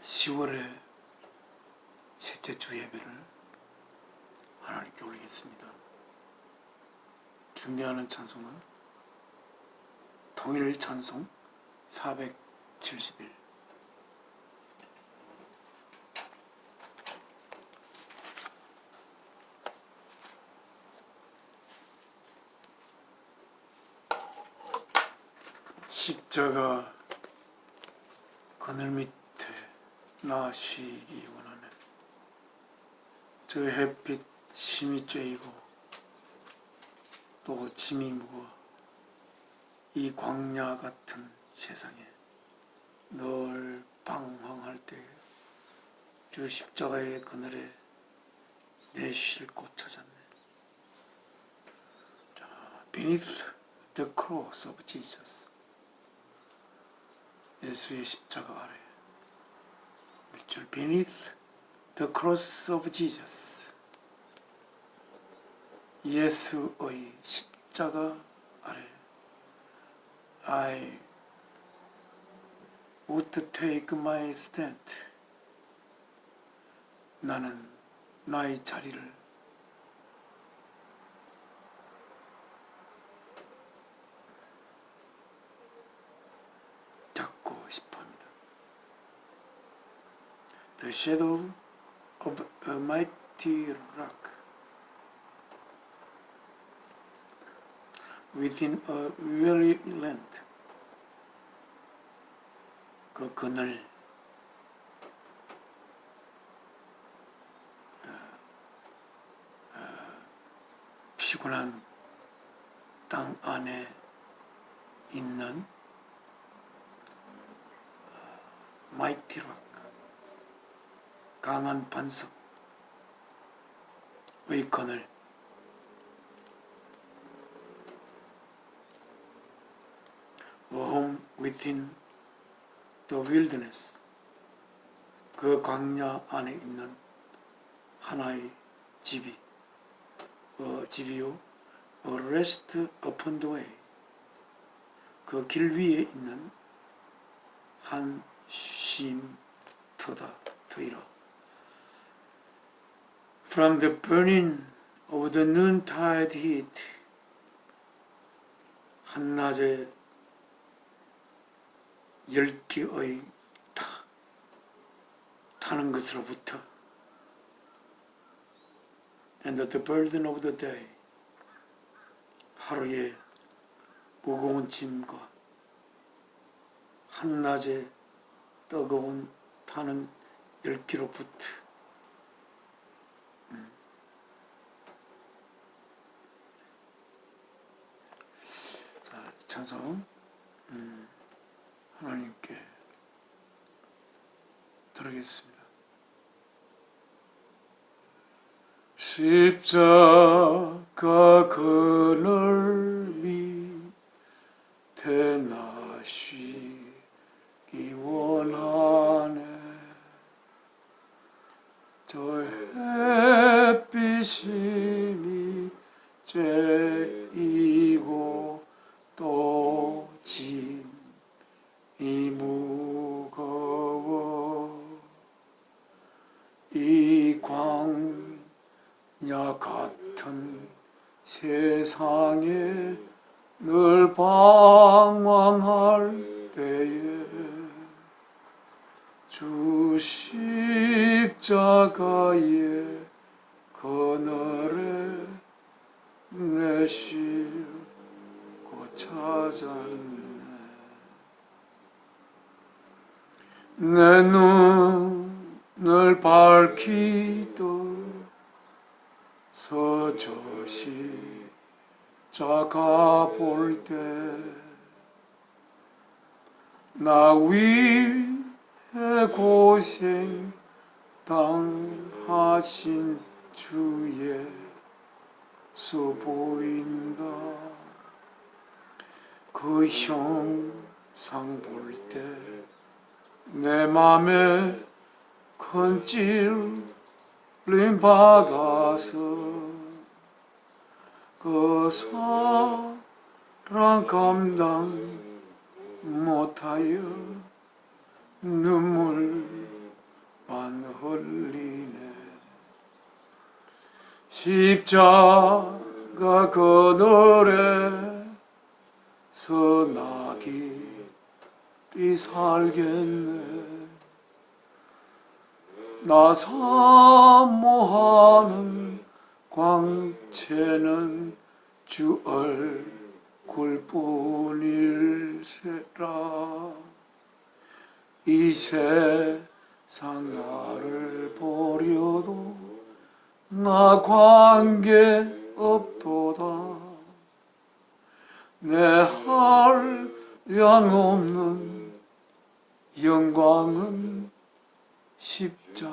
10월의 셋째 주 예배를 하나님께 올리겠습니다. 준비하는 찬송은 통일 찬송 471. 십자가 그늘 밑에 나 쉬기 원하네. 저 햇빛 심이 쬐이고 또 짐이 무거워 이 광야 같은 세상에 늘 방황할 때 주 십자가의 그늘에 내 쉴 곳 찾았네. 자, Beneath the cross of Jesus. 예수의 십자가 아래. 1절 Beneath the cross of Jesus. 예수의 십자가 아래. I would take my stand. 나는 나의 자리를 잡고 싶어합니다. The shadow of a mighty rock within a weary land. 그 그늘 피곤한 땅 안에 있는 마이티 록, 강한 반석의 그늘, A home within the wilderness, 그 광야 안에 있는 하나의 집이요, A rest upon the way, 그 길 위에 있는 한 쉼터다, 터이라. From the burning of the noontide heat, 한낮의 열기의 타는 것으로부터, and the burden of the day, 하루의 무거운 짐과 한낮의 뜨거운 타는 열기로부터 자, 찬송 하나님께 드리겠습니다. 십자가 그늘 밑에 나 쉬기 원하네. 저 햇빛이 쬐이고 또 짐이 무거워 이 광야 같은 세상에 늘 방황할 때에 주 십자가의 그늘에 내 쉴 곳 찾았네. 내 눈을 밝히던 서저시 자가 볼 때 나 위에 고생 당하신 주의 수 보인다. 그 형상 볼 때 내 맘에 큰 찔림 받아서 그 사랑 감당 못하여 눈물 흘리네. 십자가 그늘에서 나 깊이 살겠네. 나 사모하는 광채는 주 얼굴뿐일세라. 이 세상 나를 버려도 나 관계 없도다. 내 한량 없는 영광은 십자가뿐이라.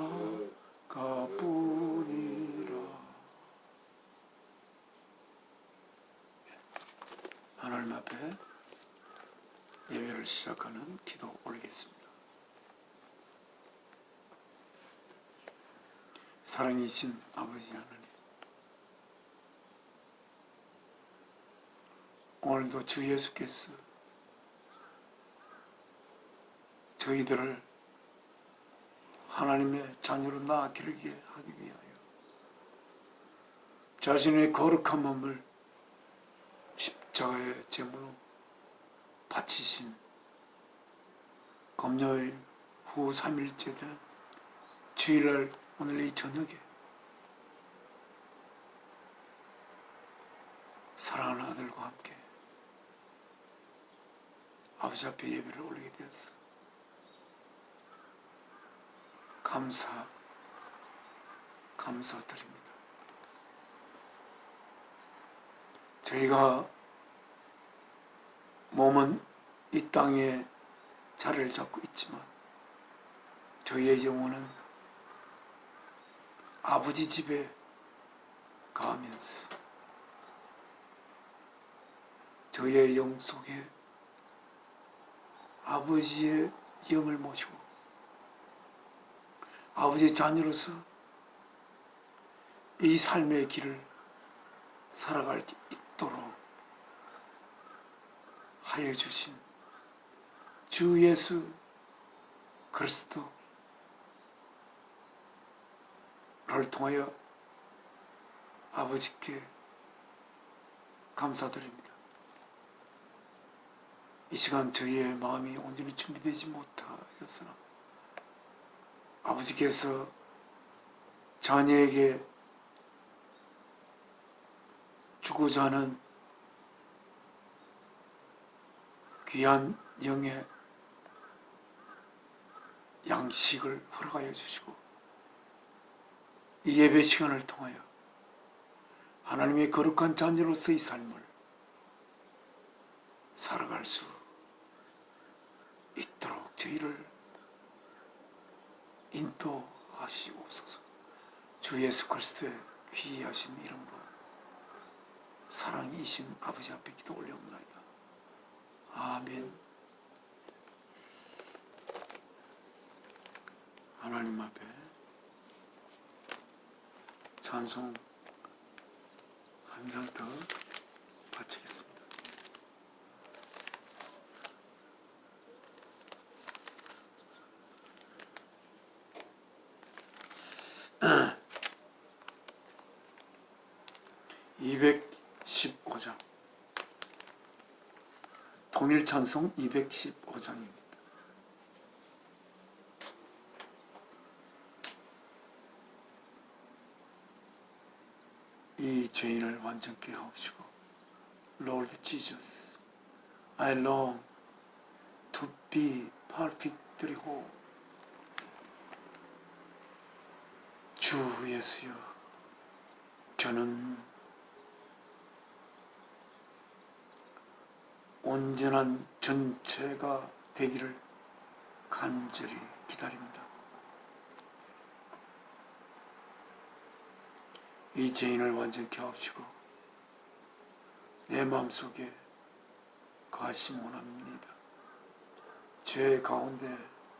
하나님 앞에 예배를 시작하는 기도 올리겠습니다. 사랑이신 아버지 하나님, 오늘도 주 예수께서 저희들을 하나님의 자녀로 낳아 기르게 하기 위하여 자신의 거룩한 몸을 십자가의 제물로 바치신 금요일 후 3일째 되는 주일날 오늘 이 저녁에 사랑하는 아들과 함께 아버지 앞에 예배를 올리게 되었어. 감사드립니다. 저희가 몸은 이 땅에 자리를 잡고 있지만 저희의 영혼은 아버지 집에 가면서 저희의 영 속에 아버지의 영을 모시고 아버지의 자녀로서 이 삶의 길을 살아갈 수 있도록 하여 주신 주 예수 그리스도를 통하여 아버지께 감사드립니다. 이 시간 저희의 마음이 온전히 준비되지 못하였으나 아버지께서 자녀에게 주고자 하는 귀한 영의 양식을 허락하여 주시고 이 예배 시간을 통하여 하나님의 거룩한 자녀로서의 삶을 살아갈 수 있도록 저희를 인도하시옵소서. 주 예수 그리스도의 귀하신 이름으로 사랑이신 아버지 앞에 기도 올려옵나이다. 아멘. 하나님 앞에 찬송 한 장 더 바치겠습니다. (215장) 통일찬송 215장입니다. 이 죄인을 완전케 하옵시고 Lord Jesus, I long to be perfectly whole. 주 예수여, 저는 온전한 전체가 되기를 간절히 기다립니다. 이 죄인을 완전케 하옵시고 내 마음속에 거하시 원합니다. 죄 가운데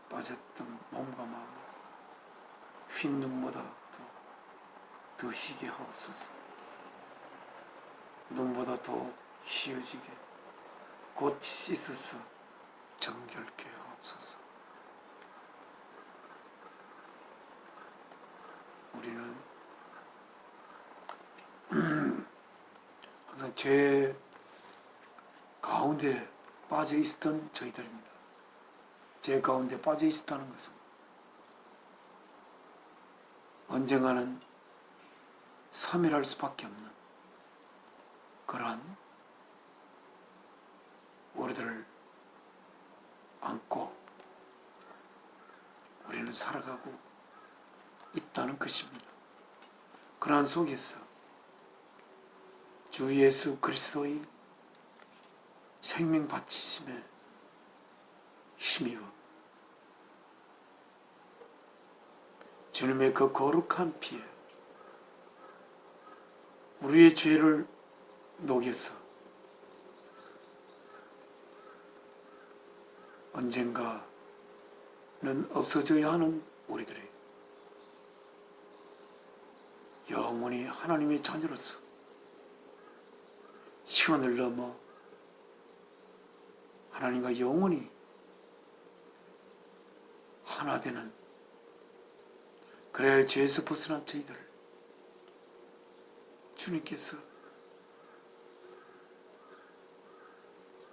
빠졌던 몸과 마음을 흰 눈보다 더 희게 하옵소서. 눈보다 더 희어지게 곧 씻어서 정결케 하옵소서. 우리는 항상 죄 가운데 빠져 있었던 저희들입니다. 죄 가운데 빠져 있었다는 것은 언젠가는 사멸할 수밖에 없는 그러한 우리들을 안고 우리는 살아가고 있다는 것입니다. 그러한 속에서 주 예수 그리스도의 생명 바치심에 힘입어 주님의 그 거룩한 피에 우리의 죄를 녹여서 언젠가는 없어져야 하는 우리들이 영원히 하나님의 자녀로서 시간을 넘어 하나님과 영원히 하나 되는, 그래야 죄에서 벗어난 저희들을 주님께서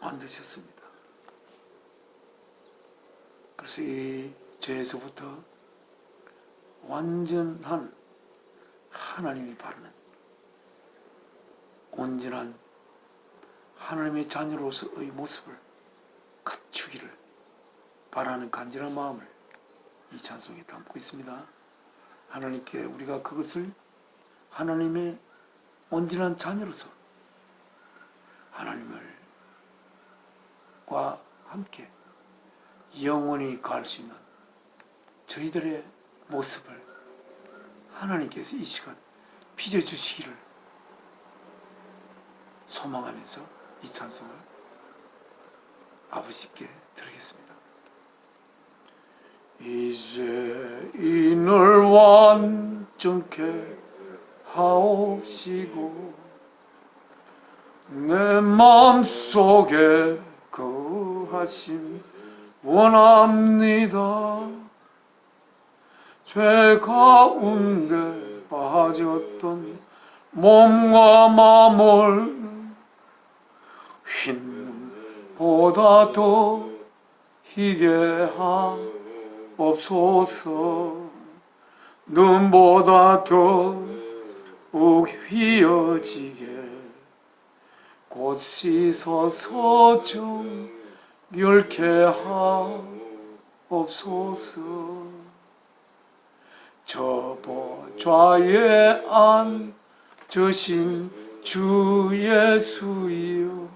만드셨습니다. 그래서 이 죄에서부터 완전한 하나님이 바라는 온전한 하나님의 자녀로서의 모습을 갖추기를 바라는 간절한 마음을 이 찬송에 담고 있습니다. 하나님께 우리가 그것을 하나님의 온전한 자녀로서 하나님과 함께 영원히 갈 수 있는 저희들의 모습을 하나님께서 이 시간 빚어주시기를 소망하면서 이 찬송을 아버지께 드리겠습니다. 이제 이를 완전케 하옵시고 내 마음속에 거하심 원합니다. 죄 가운데 빠졌던 몸과 마음을 흰 눈보다 더 희게 하옵소서. 눈보다 더욱 휘어지게 곧 씻어서 정결케 하옵소서. 저 보좌에 앉으신 주 예수여,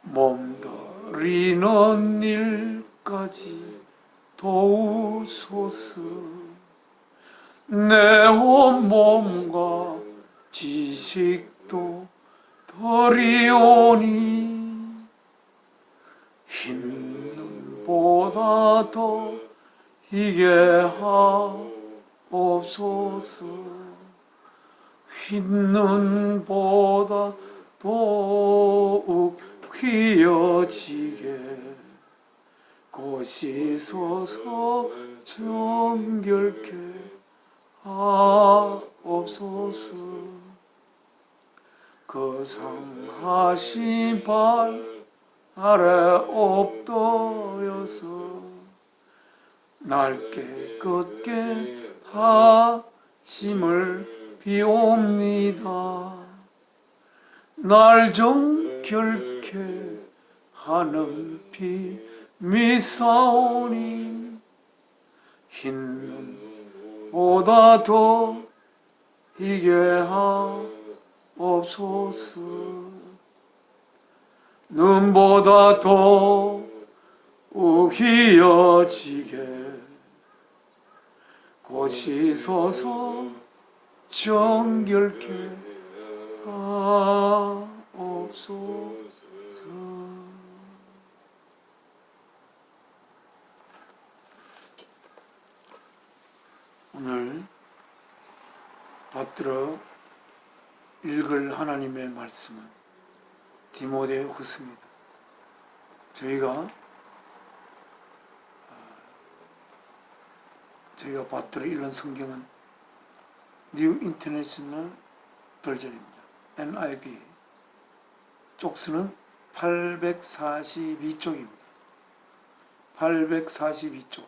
몸들이는 일까지 도우소서. 내 온몸과 지식도 드리오니 흰 눈보다 더 희게 하옵소서. 흰 눈보다 더욱 휘어지게 곧 씻어서 정결케 하옵소서. 그 상하신 발 아래 엎드려서 날 깨끗게 하심을 비옵니다. 날 정결케 하는 피 미사오니 흰 눈보다 더 희게 하옵소서. 눈보다 더욱 휘어지게 곧 씻어서 정결케 하옵소서. 오늘 받들어 읽을 하나님의 말씀은 디모데후서입니다. 저희가 받들어 읽는 성경은 뉴 인터내셔널 버전입니다. NIV. 쪽수는 842쪽입니다. 842쪽.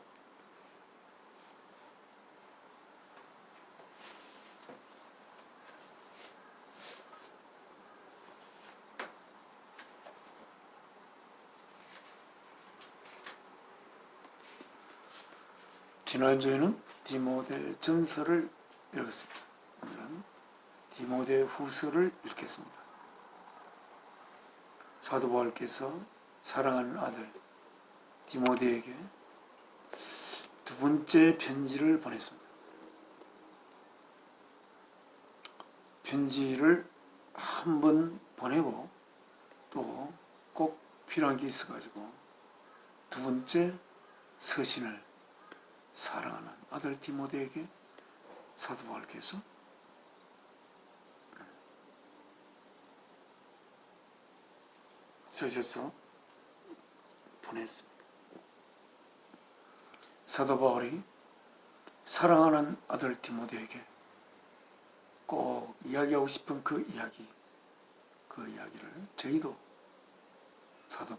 지난주에는 디모데 전서를 읽었습니다. 오늘은 디모데 후서를 읽겠습니다. 사도 바울께서 사랑하는 아들 디모데에게 두 번째 편지를 보냈습니다. 편지를 한 번 보내고 또 꼭 필요한 게 있어가지고 두 번째 서신을 사랑하는 아들 디모데에게 사도 바울께서 쓰셔서 보냈습니다. 사도 바울이 사랑하는 아들 디모데에게 꼭 이야기하고 싶은 그 이야기를 저희도 사도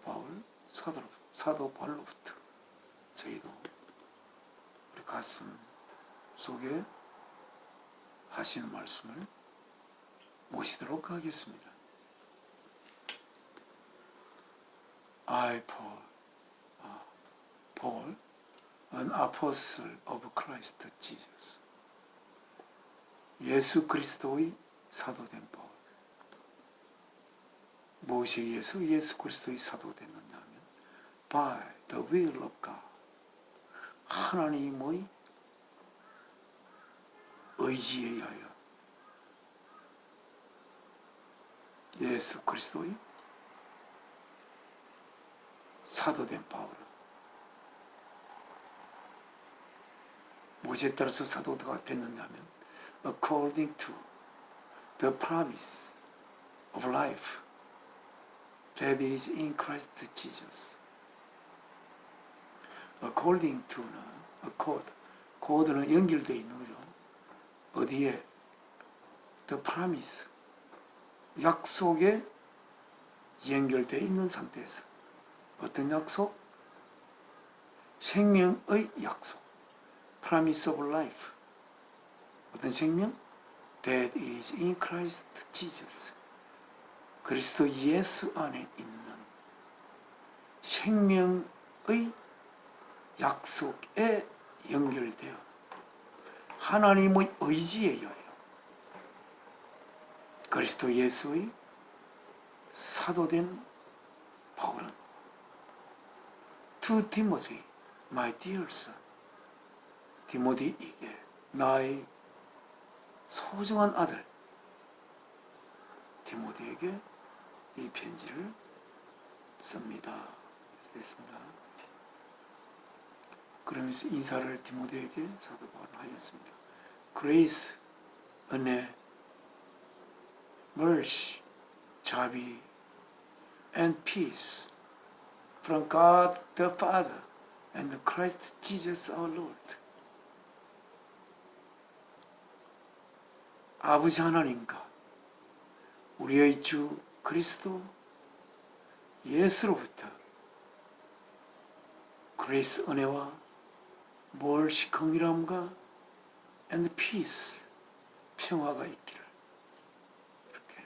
바울로부터 저희도 우리 가슴 속에 하시는 말씀을 모시도록 하겠습니다. I, Paul, an apostle of Christ Jesus. 예수 그리스도의 사도된 바울. 무엇에 의해서 예수 그리스도의 사도됐느냐 하면 by the will of God. 하나님의 의지에 의하여 예수 그리스도의 사도된 바울은 무엇에 따라서 사도가 됐느냐 하면 according to the promise of life that is in Christ Jesus. according to는 code는 연결되어 있는 거죠. 어디에? the promise. 약속에 연결되어 있는 상태에서 어떤 약속? 생명의 약속. promise of life. 어떤 생명? that is in Christ Jesus. 그리스도 예수 안에 있는 생명의 약속에 연결되어 하나님의 의지에 의하여 그리스도 예수의 사도된 바울은 to Timothy, my dear son, 디모데에게 나의 소중한 아들 디모데에게 이 편지를 씁니다. 됐습니다. 그러면서 인사를 디모데에게 사도 바울은 하였습니다. Grace, 은혜, mercy, 자비, and peace from God the Father and Christ Jesus our Lord. 아버지 하나님과 우리의 주 그리스도 예수로부터 그레이스 은혜와 멀시 긍휼함과 and peace 평화가 있기를. 이렇게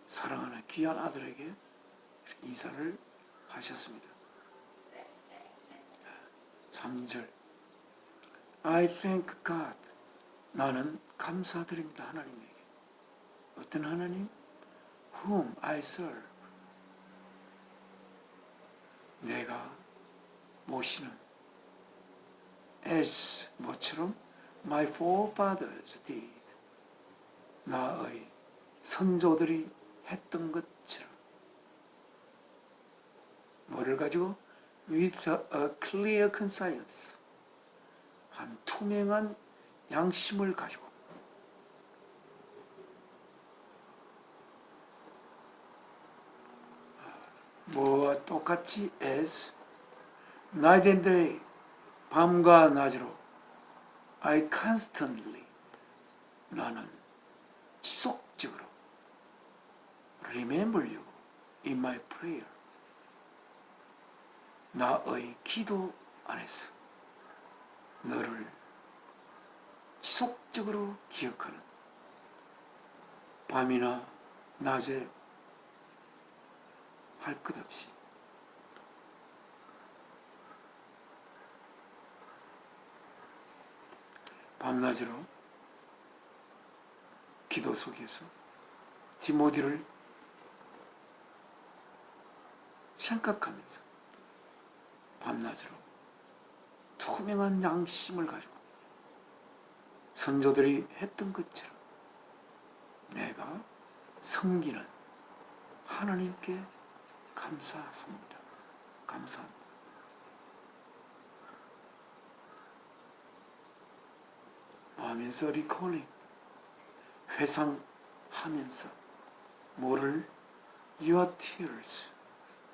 사랑하는 귀한 아들에게 이렇게 인사를 하셨습니다. 3절 I thank God. 나는 감사드립니다. 하나님에게. 어떤 하나님? Whom I serve. 내가 모시는 as 뭐처럼 my forefathers did. 나의 선조들이 했던 것처럼. 뭐를 가지고? With a clear conscience. 한 투명한 양심을 가지고 뭐와 똑같이 as night and day 밤과 낮으로 I constantly 나는 지속적으로 remember you in my prayer. 나의 기도 안에서 너를 지속적으로 기억하는, 밤이나 낮에 할 것 없이 밤낮으로 기도 속에서 디모데를 생각하면서 밤낮으로 투명한 양심을 가지고 선조들이 했던 것처럼 내가 섬기는 하나님께 감사합니다. 감사합니다. 하면서 리콜링, 회상하면서 뭐를? Your tears,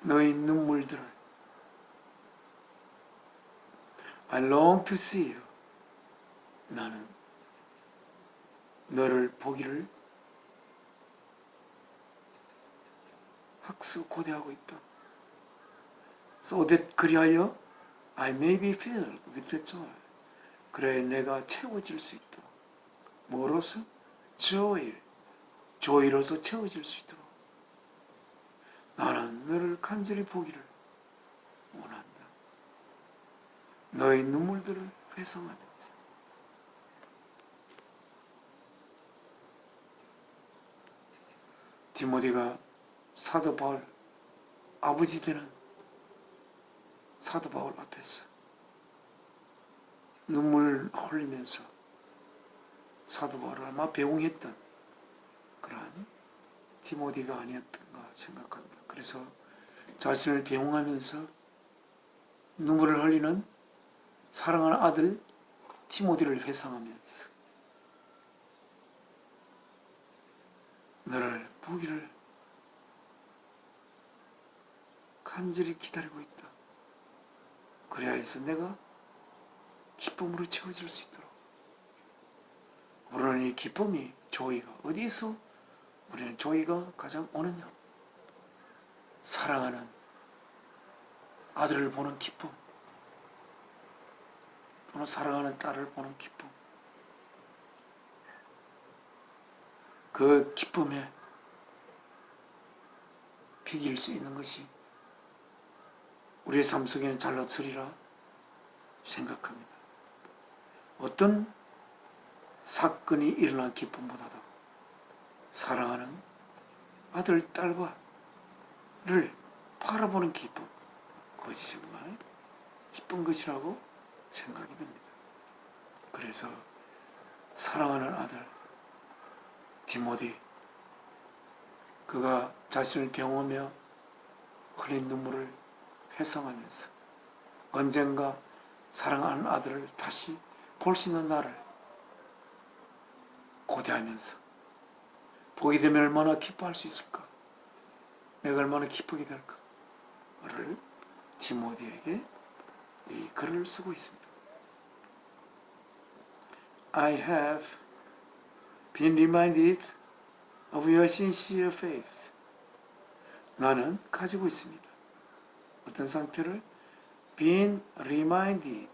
너의 눈물들을. I long to see you, 나는 너를 보기를 학수 고대하고 있다. So that 그리하여 I may be filled with the joy, 그래 내가 채워질 수 있도록. 뭐로서? joy, joy로서 채워질 수 있도록 나는 너를 간절히 보기를 원한다. 너의 눈물들을 회상하면서. 디모데가 사도 바울, 아버지 되는 사도 바울 앞에서 눈물 흘리면서 사도 바울을 아마 배웅했던 그러한 디모데가 아니었던가 생각합니다. 그래서 자신을 배웅하면서 눈물을 흘리는 사랑하는 아들 디모데를 회상하면서 너를 보기를 간절히 기다리고 있다. 그래야 해서 내가 기쁨으로 채워질 수 있도록. 우리는 이 기쁨이, 조이가 어디서 우리는 조이가 가장 오느냐? 사랑하는 아들을 보는 기쁨, 또는 사랑하는 딸을 보는 기쁨. 그 기쁨에 비길 수 있는 것이 우리의 삶 속에는 잘 없으리라 생각합니다. 어떤 사건이 일어난 기쁨보다도 사랑하는 아들, 딸과를 바라보는 기쁨, 그것이 정말 기쁜 것이라고 생각이 듭니다. 그래서 사랑하는 아들 디모데, 그가 자신을 병하며 흘린 눈물을 회상하면서 언젠가 사랑하는 아들을 다시 볼 수 있는 날을 고대하면서 보게 되면 얼마나 기뻐할 수 있을까? 내가 얼마나 기쁘게 될까?를 디모데에게 이 글을 쓰고 있습니다. I have been reminded of your sincere faith. 나는 가지고 있습니다. 어떤 상태를? Been reminded,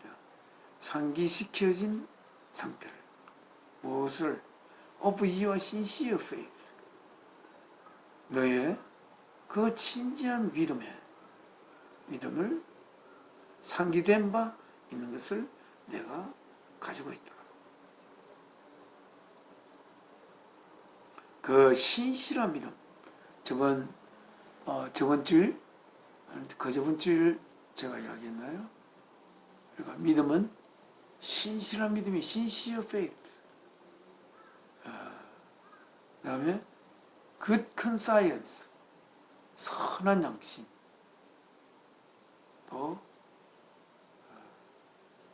상기시켜진 상태를. 무엇을? Of your sincere faith, 너의 그 진지한 믿음을 상기된 바 있는 것을 내가 가지고 있다. 그 신실한 믿음, 저번 주일, 그저번 주일 제가 이야기했나요? 그러니까 믿음은 신실한 믿음이 sincere faith. 그 다음에 good conscience, 선한 양심. 또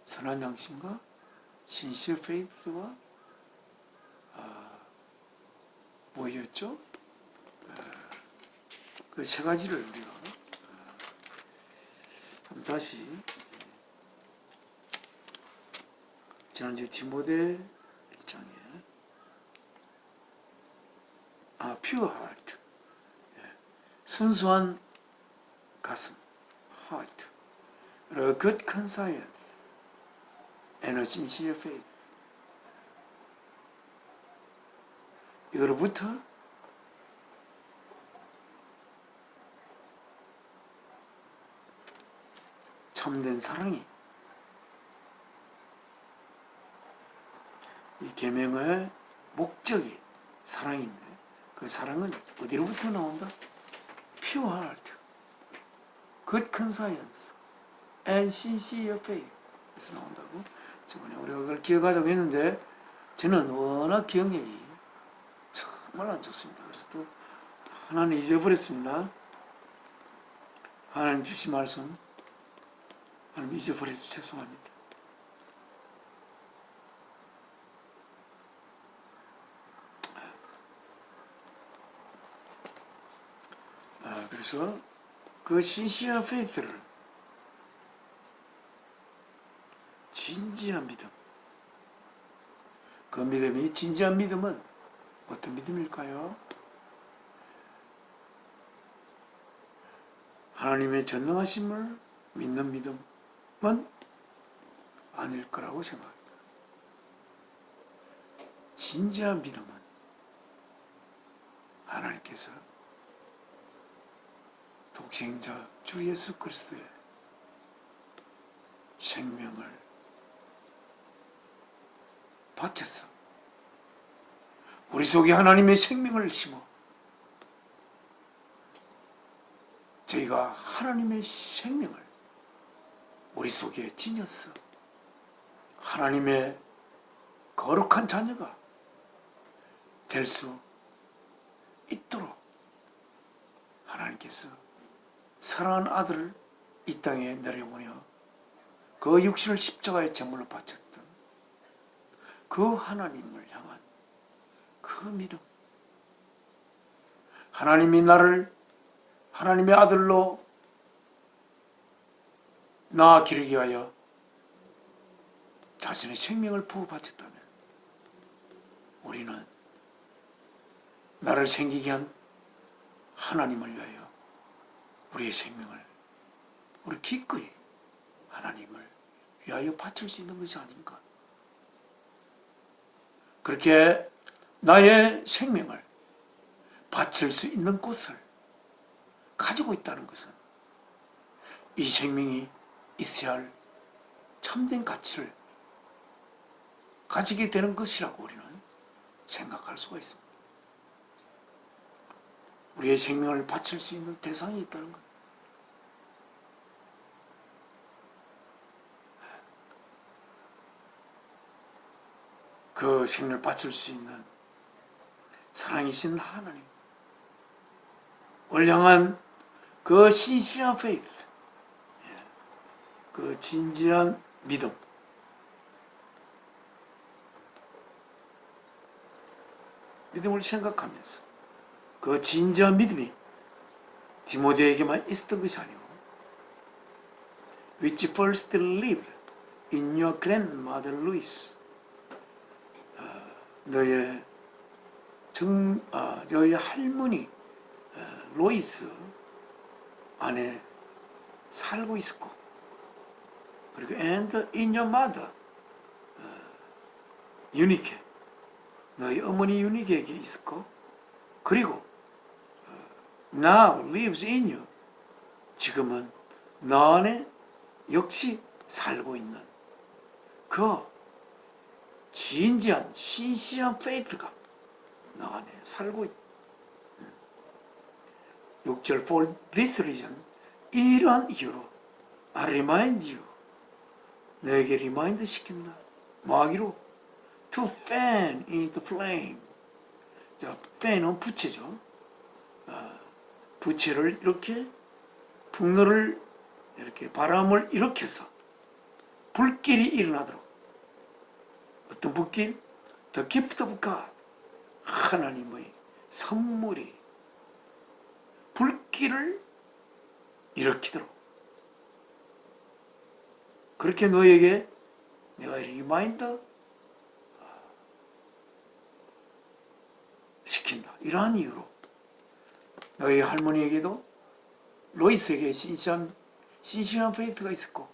선한 양심과 sincere faith와 뭐였죠? 그 세 가지를 우리가 다시 지난주 디모데 1장에 pure heart. 순수한 가슴, heart. A good conscience and a sincere faith. 이거로부터 참된 사랑이 이 계명의 목적이 사랑인데 그 사랑은 어디로부터 나온다? Pure heart, good conscience, and sincere faith 에서 나온다고. 저번에 우리가 그걸 기억하자고 했는데 저는 워낙 기억력이 정말 안 좋습니다. 그래서 또 하나는 잊어버렸습니다. 하나님 주신 말씀 하나님 잊어버려서 죄송합니다. 그래서 그 신시한 페이트를 진지한 믿음, 그 믿음이 진지한 믿음은 어떤 믿음일까요? 하나님의 전능하심을 믿는 믿음은 아닐 거라고 생각합니다. 진지한 믿음은 하나님께서 독생자 주 예수 그리스도의 생명을 바쳐서 우리 속에 하나님의 생명을 심어 저희가 하나님의 생명을 우리 속에 지녔어 하나님의 거룩한 자녀가 될 수 있도록 하나님께서 사랑하는 아들을 이 땅에 내려보내어 그 육신을 십자가에 제물로 바쳤던 그 하나님을 향한 그 믿음, 하나님이 나를 하나님의 아들로 낳아 기르기 위하여 자신의 생명을 부어바쳤다면 우리는 나를 생기게 한 하나님을 위하여 우리의 생명을 우리 기꺼이 하나님을 위하여 바칠 수 있는 것이 아닌가. 그렇게 나의 생명을 바칠 수 있는 곳을 가지고 있다는 것은 이 생명이 있어야 할 참된 가치를 가지게 되는 것이라고 우리는 생각할 수가 있습니다. 우리의 생명을 바칠 수 있는 대상이 있다는 것. 그 생명을 바칠 수 있는 사랑이신 하나님, 올량한 그 신시한 페이트, 그 진지한 믿음, 믿음을 생각하면서 그 진지한 믿음이 디모데에게만 있었던 것이 아니고 which first lived in your grandmother Louise, 너희 할머니 로이스 안에 살고 있었고, 그리고 and in your mother 유니케, 너희 어머니 유니케에게 있었고, 그리고 now lives in you, 지금은 너 안에 역시 살고 있는 그 진지한 신시한 페이트가 너 안에 살고 있다. 6절 for this reason, 이러한 이유로 I remind you, 너에게 리마인드 시킨다. 뭐 하기로? To fan in the flame. 자, fan은 부채죠. 부채를 이렇게 풍로를 이렇게 바람을 일으켜서 불길이 일어나도록. 어떤 불길? The gift of God, 하나님의 선물이 불길을 일으키도록, 그렇게 너에게 내가 리마인더 시킨다. 이러한 이유로 너희 할머니에게도 로이스에게 신실한 페이트가 있었고,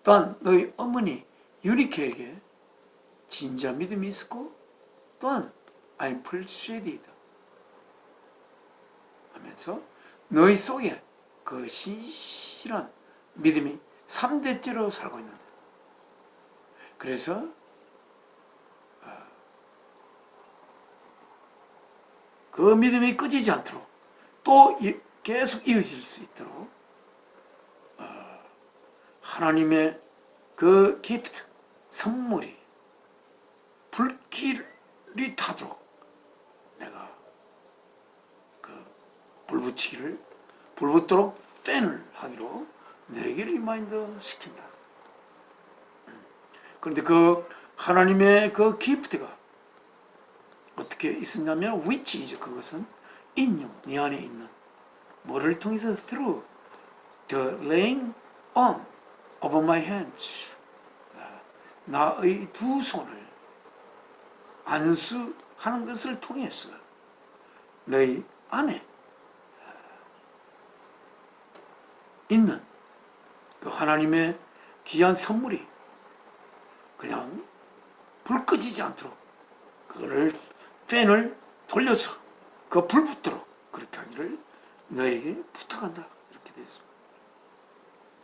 또한 너희 어머니 유니케에게 진지한 믿음이 있었고, 또한 I'm persuaded 하면서 너희 속에 그 신실한 믿음이 3대째로 살고 있는데, 그래서 그 믿음이 꺼지지 않도록 또 계속 이어질 수 있도록 하나님의 그 기프트, 선물이 불길이 타도록 내가 그 불 붙도록 팬을 하기로 내게 리마인드 시킨다. 그런데 그 하나님의 그 기프트가 어떻게 있었냐면, which is, 그것은 in you, 네 안에 있는, 뭐를 통해서 through the laying on of my hands, 나의 두 손을 안수하는 것을 통해서 너희 안에 있는 그 하나님의 귀한 선물이 그냥 불 꺼지지 않도록 그거를 팬을 돌려서 그 불 붙도록 그렇게 하기를 너에게 부탁한다. 이렇게 되어 있습니다.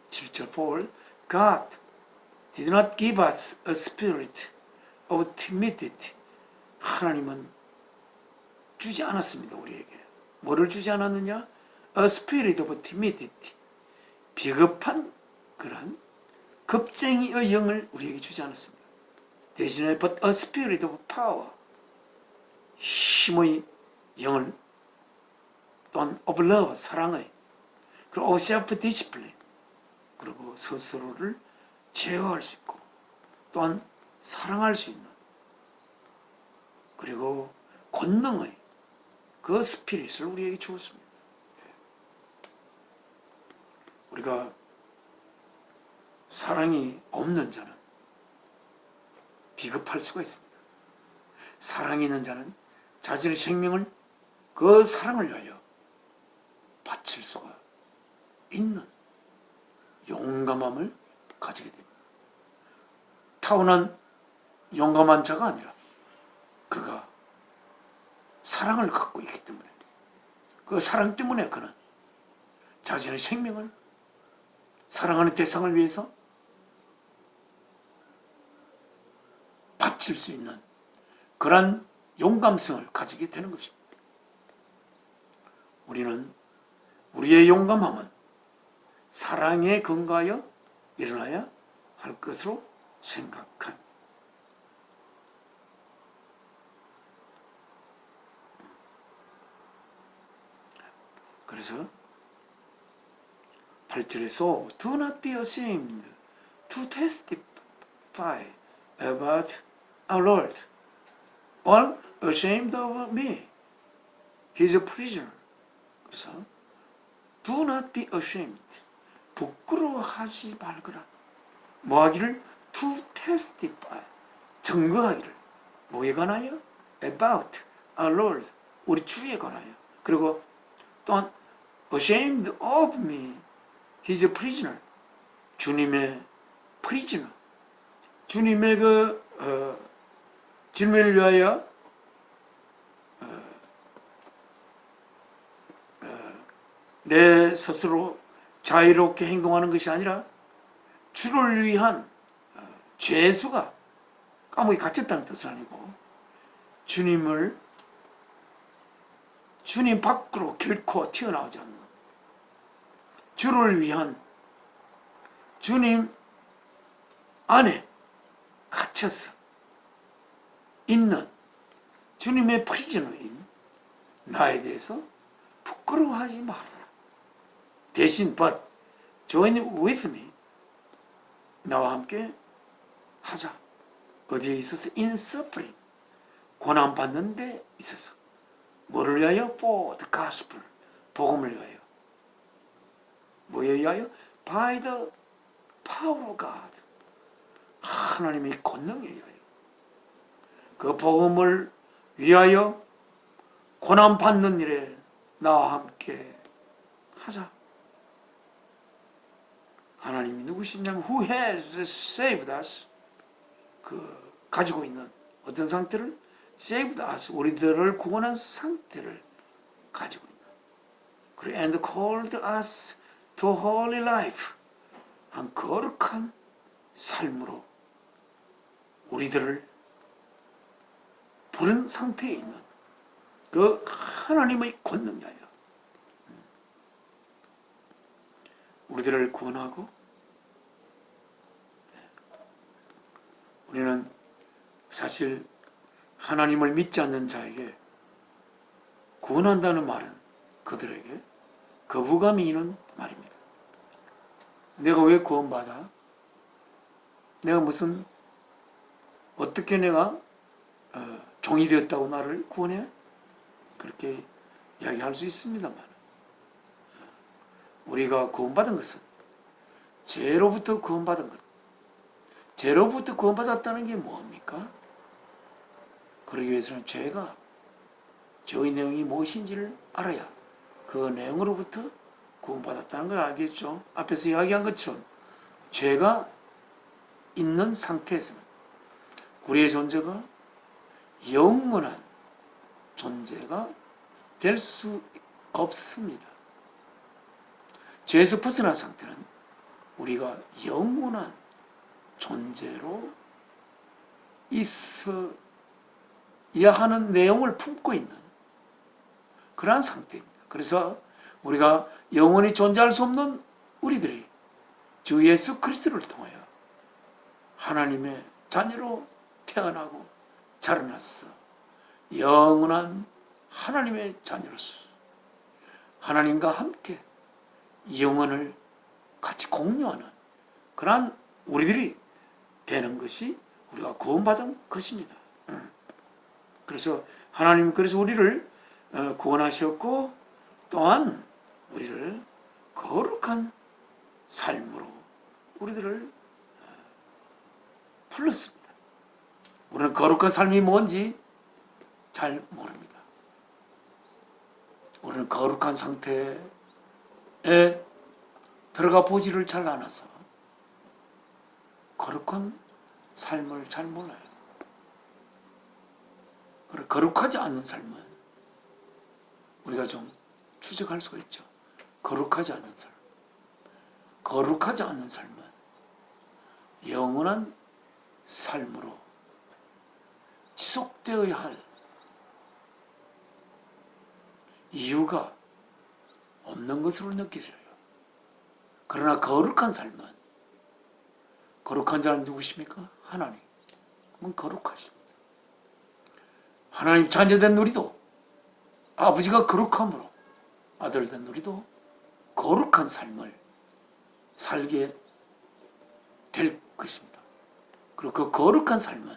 7절 4. God did not give us a spirit of timidity. 하나님은 주지 않았습니다. 우리에게. 뭐를 주지 않았느냐? A spirit of timidity. 비겁한 그런 겁쟁이의 영을 우리에게 주지 않았습니다. 대신에 but a spirit of power. 힘의 영을, 또한 of love, 사랑의, 그리고 of self-discipline, 그리고 스스로를 제어할 수 있고, 또한 사랑할 수 있는, 그리고 권능의 그 스피릿을 우리에게 주었습니다. 우리가 사랑이 없는 자는 비겁할 수가 있습니다. 사랑이 있는 자는 자신의 생명을 그 사랑을 위하여 바칠 수가 있는 용감함을 가지게 됩니다. 타고난 용감한 자가 아니라 그가 사랑을 갖고 있기 때문에, 그 사랑 때문에 그는 자신의 생명을 사랑하는 대상을 위해서 바칠 수 있는 그러한 용감성을 가지게 되는 것입니다. 우리는 우리의 용감함은 사랑에 근거하여 일어나야 할 것으로 생각합니다. 그래서 8절에 So do not be ashamed to testify about our Lord, or ashamed of me, He is a prisoner. 그래서 do not be ashamed, 부끄러워하지 말거라. 뭐 하기를? to testify, 증거하기를. 뭐에 관하여? about our Lord, 우리 주에 관하여. 그리고 또한 ashamed of me, He is a prisoner, 주님의 prisoner, 주님의 진리를 위하여 내 스스로 자유롭게 행동하는 것이 아니라 주를 위한 죄수가 감옥에 갇혔다는 뜻은 아니고, 주님 밖으로 결코 튀어나오지 않는, 주를 위한, 주님 안에 갇혀서 있는 주님의 프리즈너인 나에 대해서 부끄러워하지 말아라. 대신 but join with me, 나와 함께 하자. 어디에 있어서? in suffering, 고난받는 데 있어서. 뭐를 위하여? for the gospel, 복음을 위하여. 뭐에 의하여? by the power of God, 하나님의 권능에 의하여. 그 복음을 위하여 고난받는 일에 나와 함께 하자. 하나님이 누구시냐면 Who has saved us? 가지고 있는 어떤 상태를 saved us, 우리들을 구원한 상태를 가지고 있는. 그리고 and called us to holy life, 한 거룩한 삶으로 우리들을 부른 상태에 있는 그 하나님의 권능이야. 우리들을 구원하고, 우리는 사실 하나님을 믿지 않는 자에게 구원한다는 말은 그들에게 거부감이 있는 말입니다. 내가 왜 구원받아? 내가 무슨 어떻게 내가 종이 되었다고 나를 구원해? 그렇게 이야기할 수 있습니다만, 우리가 구원받은 것은 죄로부터 구원받은 것. 죄로부터 구원받았다는 게 뭡니까? 그러기 위해서는 죄의 내용이 무엇인지를 알아야 그 내용으로부터 구원받았다는 걸 알겠죠? 앞에서 이야기한 것처럼 죄가 있는 상태에서는 우리의 존재가 영원한 존재가 될 수 없습니다. 죄에서 벗어난 상태는 우리가 영원한 존재로 있어야 하는 내용을 품고 있는 그러한 상태입니다. 그래서 우리가 영원히 존재할 수 없는 우리들이 주 예수 그리스도를 통하여 하나님의 자녀로 태어나고 자라났어 영원한 하나님의 자녀로서 하나님과 함께 영혼을 같이 공유하는 그러한 우리들이 되는 것이 우리가 구원받은 것입니다. 그래서 하나님 그래서 우리를 구원하셨고 또한 우리를 거룩한 삶으로 우리들을 불렀습니다. 우리는 거룩한 삶이 뭔지 잘 모릅니다. 우리는 거룩한 상태에 들어가 보지를 잘 않아서 거룩한 삶을 잘 몰라요. 그리고 거룩하지 않은 삶은 우리가 좀 추적할 수가 있죠. 거룩하지 않은 삶. 거룩하지 않은 삶은 영원한 삶으로 지속되어야 할 이유가 없는 것으로 느껴져요. 그러나 거룩한 삶은, 거룩한 자는 누구십니까? 하나님. 그건 거룩하십니다. 하나님 자녀된 우리도 아버지가 거룩함으로 아들된 우리도 거룩한 삶을 살게 될 것입니다. 그리고 그 거룩한 삶은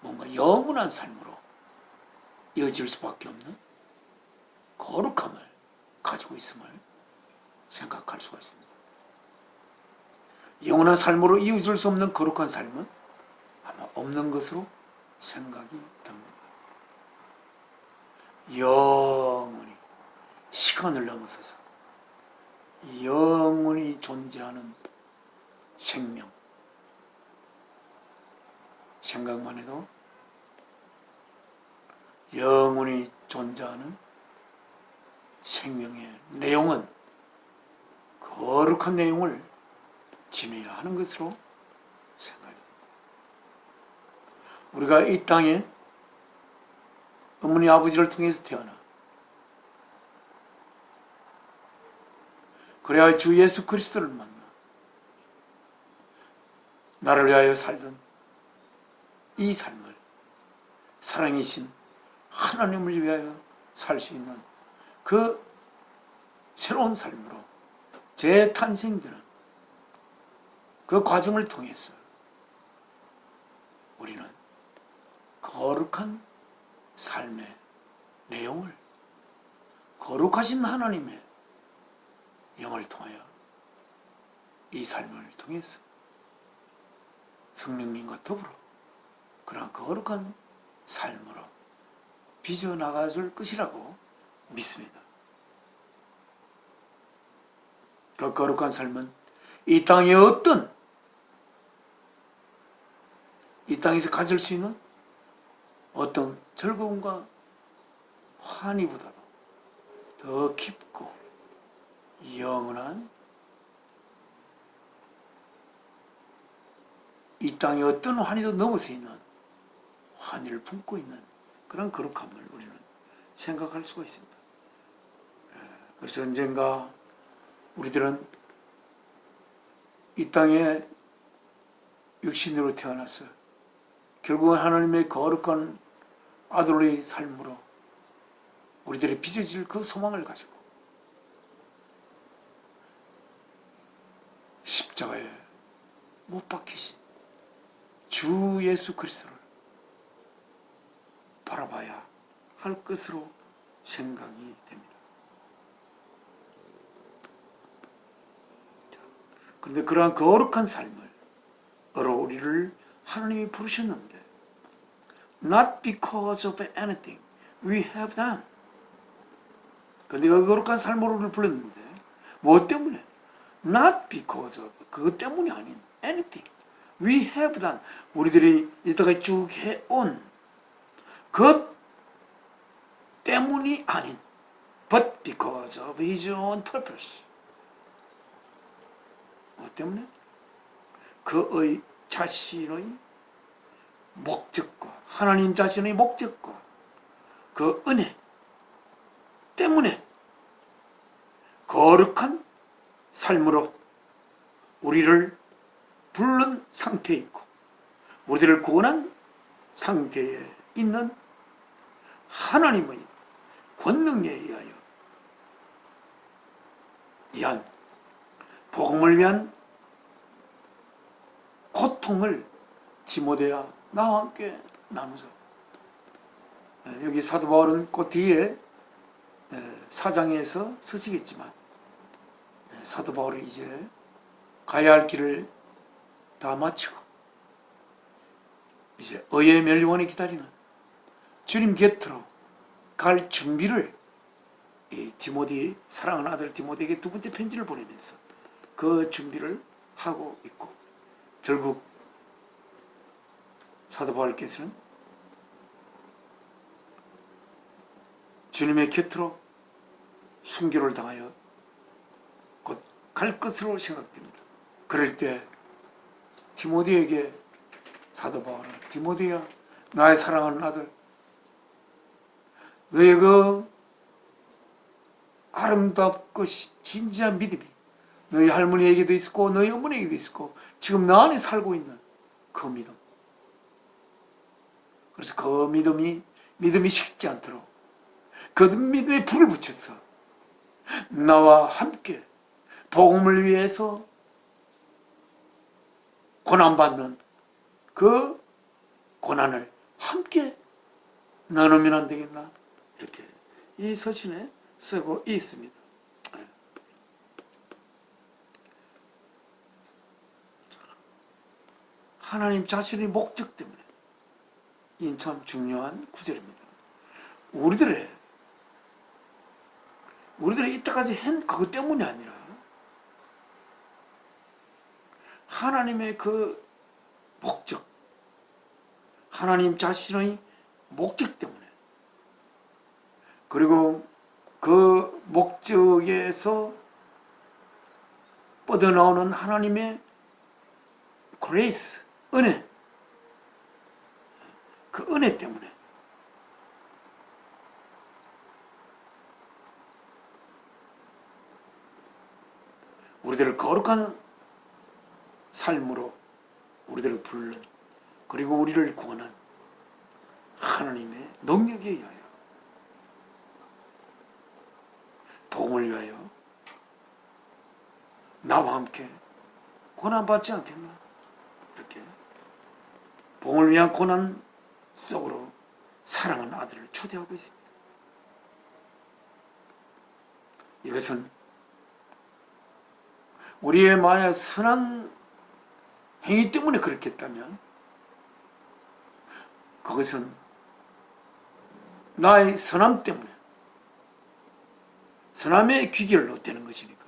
뭔가 영원한 삶으로 이어질 수밖에 없는 거룩함을 가지고 있음을 생각할 수가 있습니다. 영원한 삶으로 이어질 수 없는 거룩한 삶은 아마 없는 것으로 생각이 듭니다. 영원히 시간을 넘어서서 영원히 존재하는 생명, 생각만 해도 영원히 존재하는 생명의 내용은 거룩한 내용을 지녀야 하는 것으로 생각이 됩니다. 우리가 이 땅에 어머니 아버지를 통해서 태어나 그래야 주 예수 그리스도를 만나 나를 위하여 살던 이 삶을 사랑이신 하나님을 위하여 살 수 있는 그 새로운 삶으로 재탄생되는 그 과정을 통해서 우리는 거룩한 삶의 내용을 거룩하신 하나님의 영을 통하여 이 삶을 통해서 성령님과 더불어 그런 거룩한 삶으로 빚어나가줄 것이라고 믿습니다. 그 거룩한 삶은 이 땅의 어떤 이 땅에서 가질 수 있는 어떤 즐거움과 환희보다도 더 깊고 영원한 이 땅의 어떤 환희도 넘어서 있는 환희를 품고 있는 그런 거룩함을 우리는 생각할 수가 있습니다. 그래서 언젠가 우리들은 이 땅에 육신으로 태어나서 결국은 하나님의 거룩한 아들의 삶으로 우리들이 빚어질 그 소망을 가지고 십자가에 못 박히신 주 예수 그리스도를 바라봐야 할 것으로 생각이 됩니다. 그런데 그러한 거룩한 삶을 우리를 하나님이 부르셨는데 not because of anything we have done. 그런데 그 거룩한 삶으로 우리를 불렀는데 무엇 때문에? not because of 그것 때문이 아닌 anything we have done. 우리들이 이때까지 쭉 해온 것 때문이 아닌 but because of his own purpose. 무엇 때문에? 그의 자신의 목적과 하나님 자신의 목적과 그 은혜 때문에 거룩한 삶으로 우리를 부른 상태에 있고 우리들을 구원한 상태에 있는 하나님의 권능에 의하여 이한 복음을 위한 고통을 디모데야 나와 함께 나누자. 여기 사도 바울은 그 뒤에 4장에서 쓰시겠지만 사도 바울이 이제 가야 할 길을 다 마치고 이제 의의 멸류관에 기다리는 주님 곁으로 갈 준비를 이 디모데 사랑하는 아들 디모데에게 두 번째 편지를 보내면서 그 준비를 하고 있고 결국 사도 바울께서는 주님의 곁으로 순교를 당하여 곧 갈 것으로 생각됩니다. 그럴 때 디모데에게 사도 바울은 디모데야 나의 사랑하는 아들 너의 그 아름답고 진지한 믿음이 너희 할머니에게도 있었고 너희 어머니에게도 있었고 지금 나 안에 살고 있는 그 믿음 그래서 그 믿음이 식지 않도록 그 믿음에 불을 붙여서 나와 함께 복음을 위해서 고난받는 그 고난을 함께 나누면 안 되겠나 이렇게 이 서신에 쓰고 있습니다. 하나님 자신의 목적 때문에 이 참 중요한 구절입니다. 우리들의 이때까지 한 그것 때문이 아니라 하나님의 그 목적, 하나님 자신의 목적 때문에 그리고 그 목적에서 뻗어나오는 하나님의 그레이스, 은혜 그 은혜 때문에 우리들을 거룩한 삶으로 우리들을 부른 그리고 우리를 구원한 하나님의 능력에 의하여 복음을 위하여 나와 함께 고난받지 않겠나 이렇게 복음을 위한 고난 속으로 사랑하는 아들을 초대하고 있습니다. 이것은 우리의 만약 선한 행위 때문에 그렇게 했다면 그것은 나의 선함 때문에 선함의 귀결을 얻는 것이니까.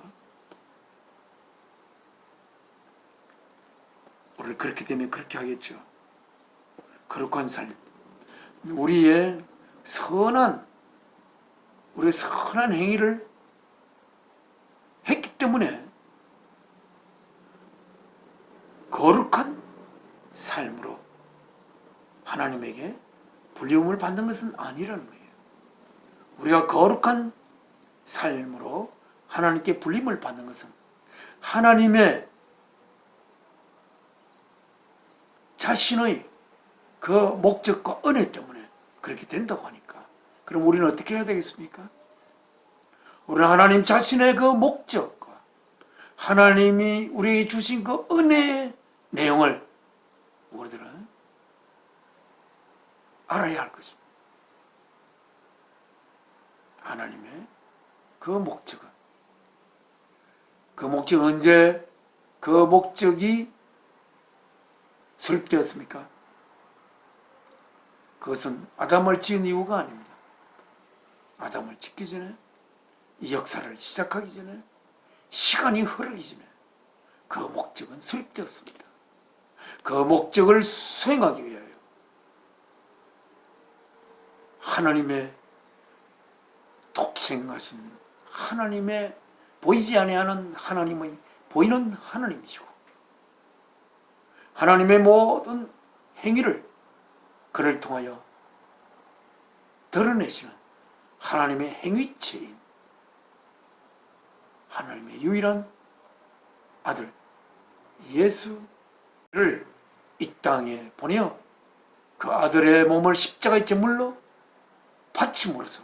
우리를 그렇게 되면 그렇게 하겠죠. 거룩한 삶, 우리의 선한 행위를 했기 때문에 거룩한 삶으로 하나님에게 불리움을 받는 것은 아니라는 거예요. 우리가 거룩한 삶으로 하나님께 불림을 받는 것은 하나님의 자신의 그 목적과 은혜 때문에 그렇게 된다고 하니까, 그럼 우리는 어떻게 해야 되겠습니까? 우리는 하나님 자신의 그 목적과 하나님이 우리에게 주신 그 은혜의 내용을 우리들은 알아야 할 것입니다. 하나님의 그 목적은, 언제 그 목적이 수립되었습니까? 그것은 아담을 지은 이유가 아닙니다. 아담을 짓기 전에, 이 역사를 시작하기 전에, 시간이 흐르기 전에 그 목적은 수립되었습니다. 그 목적을 수행하기 위하여 하나님의 독생하신 하나님의 보이지 아니하는 하나님의 보이는 하나님이시고, 하나님의 모든 행위를 그를 통하여 드러내시는 하나님의 행위체인 하나님의 유일한 아들 예수를 이 땅에 보내어 그 아들의 몸을 십자가의 제물로 바침으로써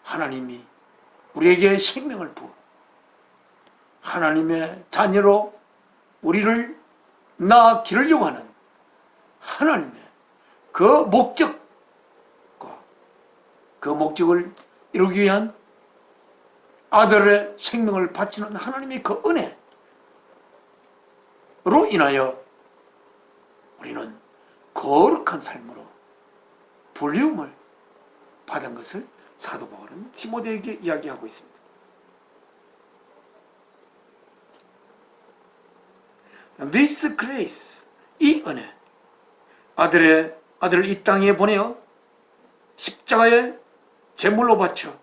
하나님이 우리에게 생명을 부어 하나님의 자녀로 우리를 기르려고 하는 하나님의 그 목적과 그 목적을 이루기 위한 아들의 생명을 바치는 하나님의 그 은혜로 인하여 우리는 거룩한 삶으로 불리움을 받은 것을 사도 바울은 디모데에게 이야기하고 있습니다. This grace, 이 은혜, 아들을 이 땅에 보내어 십자가에 제물로 바쳐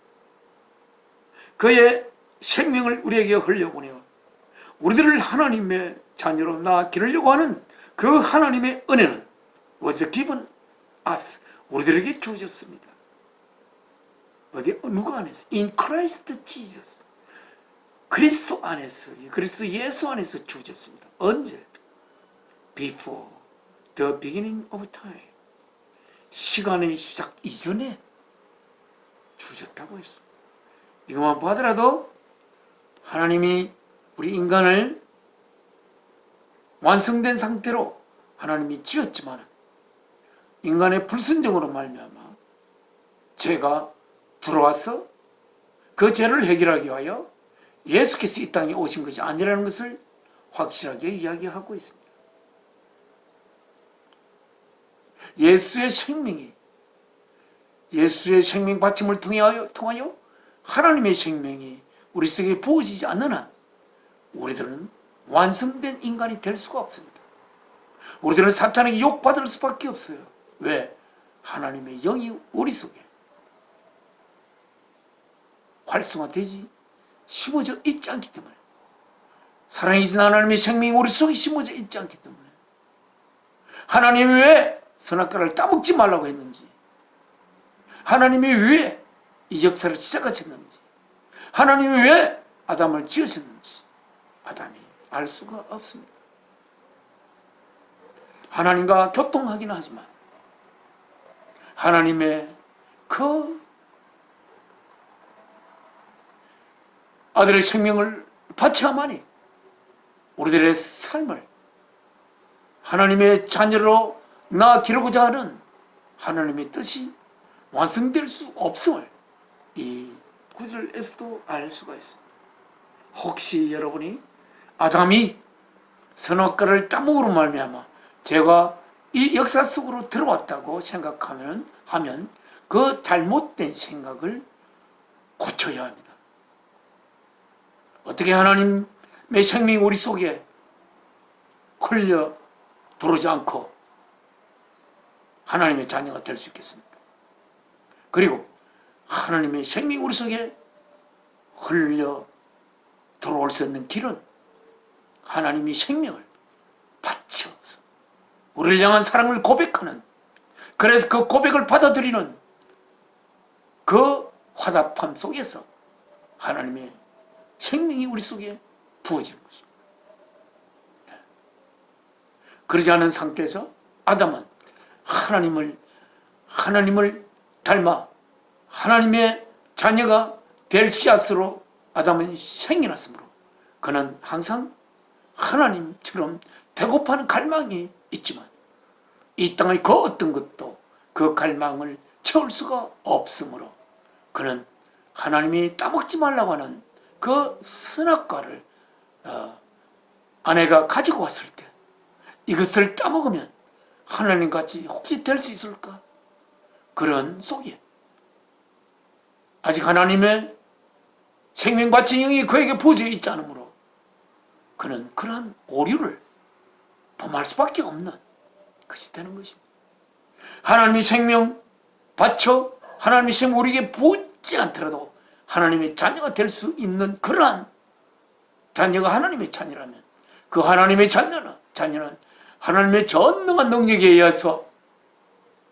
그의 생명을 우리에게 흘려보내어 우리들을 하나님의 자녀로 기르려고 하는 그 하나님의 은혜는 was given us, 우리들에게 주어졌습니다. 누가 안에서? In Christ Jesus, 그리스도 안에서, 그리스도 예수 안에서 주어졌습니다. 언제? Before the beginning of time, 시간의 시작 이전에 주어졌다고 했습니다. 이것만 보더라도 하나님이 우리 인간을 완성된 상태로 하나님이 지었지만 인간의 불순종으로 말미암아 죄가 들어와서 그 죄를 해결하기 위하여 예수께서 이 땅에 오신 것이 아니라는 것을 확실하게 이야기하고 있습니다. 예수의 생명 받침을 통하여 하나님의 생명이 우리 속에 부어지지 않는 한 우리들은 완성된 인간이 될 수가 없습니다. 우리들은 사탄에게 욕받을 수밖에 없어요. 왜? 하나님의 영이 우리 속에 활성화되지 심어져 있지 않기 때문에, 사랑이신 하나님의 생명이 우리 속에 심어져 있지 않기 때문에, 하나님이 왜 선악과를 따먹지 말라고 했는지, 하나님이 왜 이 역사를 시작하셨는지, 하나님이 왜 아담을 지으셨는지 아담이 알 수가 없습니다. 하나님과 교통하기는 하지만 하나님의 그 아들의 생명을 바쳐야만이 우리들의 삶을 하나님의 자녀로 기르고자 하는 하나님의 뜻이 완성될 수 없음을 이 구절에서도 알 수가 있습니다. 혹시 여러분이 아담이 선악과를 따먹으로 말미암아 죄가 이 역사 속으로 들어왔다고 생각하면 그 잘못된 생각을 고쳐야 합니다. 어떻게 하나님의 생명이 우리 속에 흘려 들어오지 않고 하나님의 자녀가 될 수 있겠습니까? 그리고 하나님의 생명이 우리 속에 흘려 들어올 수 있는 길은 하나님이 생명을 바쳐서 우리를 향한 사랑을 고백하는, 그래서 그 고백을 받아들이는 그 화답함 속에서 하나님의 생명이 우리 속에 부어지는 것입니다. 그러지 않은 상태에서 아담은 하나님을 닮아 하나님의 자녀가 될 씨앗으로 아담은 생겨났으므로 그는 항상 하나님처럼 되고파하는 갈망이 있지만 이 땅의 그 어떤 것도 그 갈망을 채울 수가 없으므로 그는 하나님이 따먹지 말라고 하는 그 선악과를 아내가 가지고 왔을 때 이것을 따먹으면 하나님같이 혹시 될 수 있을까? 그런 속에 아직 하나님의 생명받친 영이 그에게 부어져 있지 않으므로 그는 그러한 오류를 범할 수밖에 없는 것이 되는 것입니다. 하나님의 생명 바쳐 하나님의 생명 우리에게 부어지 않더라도 하나님의 자녀가 될 수 있는 그러한 자녀가 하나님의 자녀라면 그 하나님의 자녀는 하나님의 전능한 능력에 의해서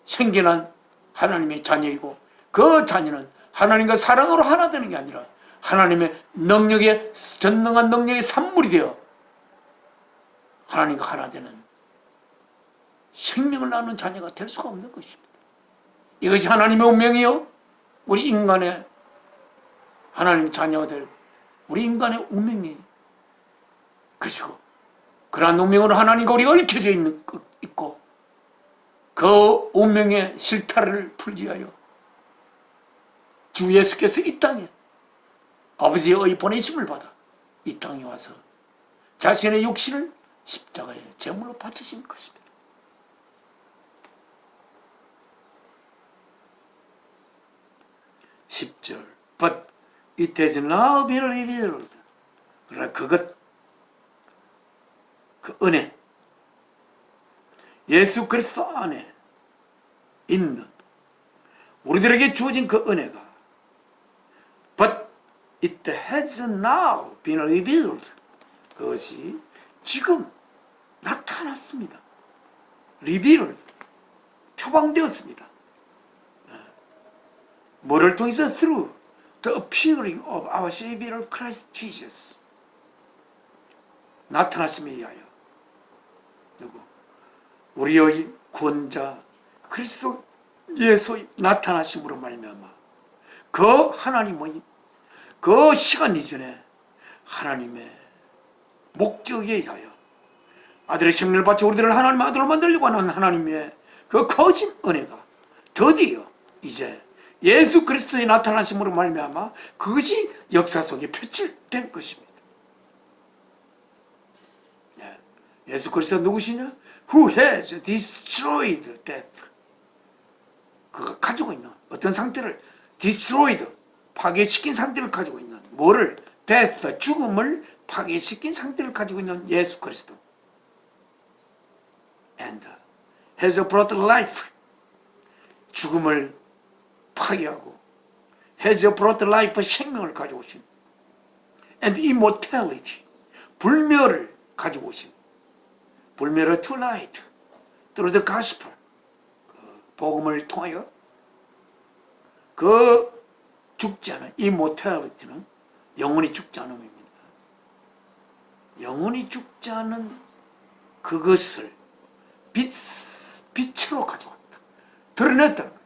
생겨난 하나님의 자녀이고 그 자녀는 하나님과 사랑으로 하나 되는 게 아니라 하나님의 능력의 전능한 능력의 산물이 되어 하나님과 하나 되는 생명을 나누는 자녀가 될 수가 없는 것입니다. 이것이 하나님의 운명이요 우리 인간의 하나님의 자녀가 될 우리 인간의 운명이 것이고 그러한 운명으로 하나님과 우리가 얽혀져 있고 그 운명의 실타래를 풀기 위하여 주 예수께서 이 땅에 아버지의 보내심을 받아 이 땅에 와서 자신의 육신을 십자가에 제물로 바치신 것입니다. (10절) But it has now been revealed. 그러나 그 은혜, 예수 그리스도 안에 있는 우리들에게 주어진 그 은혜가 But it has now been revealed. 그것이 지금 나타났습니다. revealed, 표방되었습니다. 뭐를 통해서? Through the appearing of our Savior Christ Jesus. 나타나심에 의하여 누구? 우리의 구원자 그리스도 예수의 나타나심으로 말미암아 그 하나님의 그 시간 이전에 하나님의 목적에 의하여 아들의 생명을 바쳐 우리들을 하나님의 아들로 만들려고 하는 하나님의 그 거짓 은혜가 드디어 이제 예수 그리스도의 나타나심으로 말미암아 그것이 역사 속에 표출된 것입니다. 예수 그리스도 누구시냐? Who has destroyed death. 그가 가지고 있는 어떤 상태를 destroyed, 파괴시킨 상태를 가지고 있는 뭐를? death, 죽음을 파괴시킨 상태를 가지고 있는 예수 그리스도. And has brought life, 죽음을 파괴하고 has brought life, 생명을 가지고 오신 and immortality, 불멸을 가지고 오신 불멸을 to light through the gospel, 그 복음을 통하여 그 죽지 않은 immortality는 영원히 죽지 않음입니다. 영원히 죽지 않은 그것을 빛으로 가져왔다. 드러냈다는 거예요.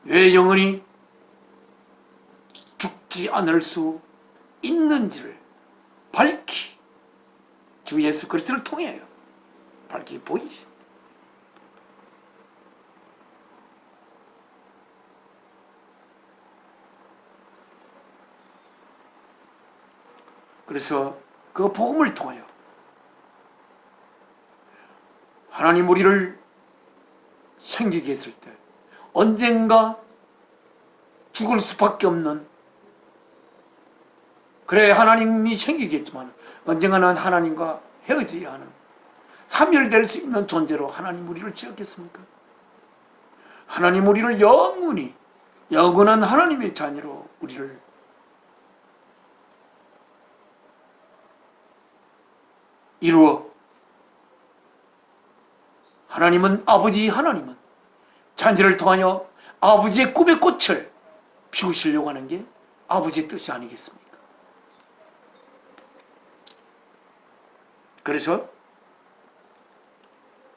왜 영원히 죽지 않을 수 있는지를 밝히 주 예수 그리스도를 통해요. 밝히 보이지. 그래서 그 복음을 통하여 하나님 우리를 생기게 했을 때 언젠가 죽을 수밖에 없는, 그래 하나님이 생기겠지만 언젠가는 하나님과 헤어져야 하는, 사멸될 수 있는 존재로 하나님 우리를 지었겠습니까? 하나님 우리를 영원한 하나님의 자녀로 우리를 이루어, 하나님은 자녀를 통하여 아버지의 꿈의 꽃을 피우시려고 하는 게 아버지의 뜻이 아니겠습니까? 그래서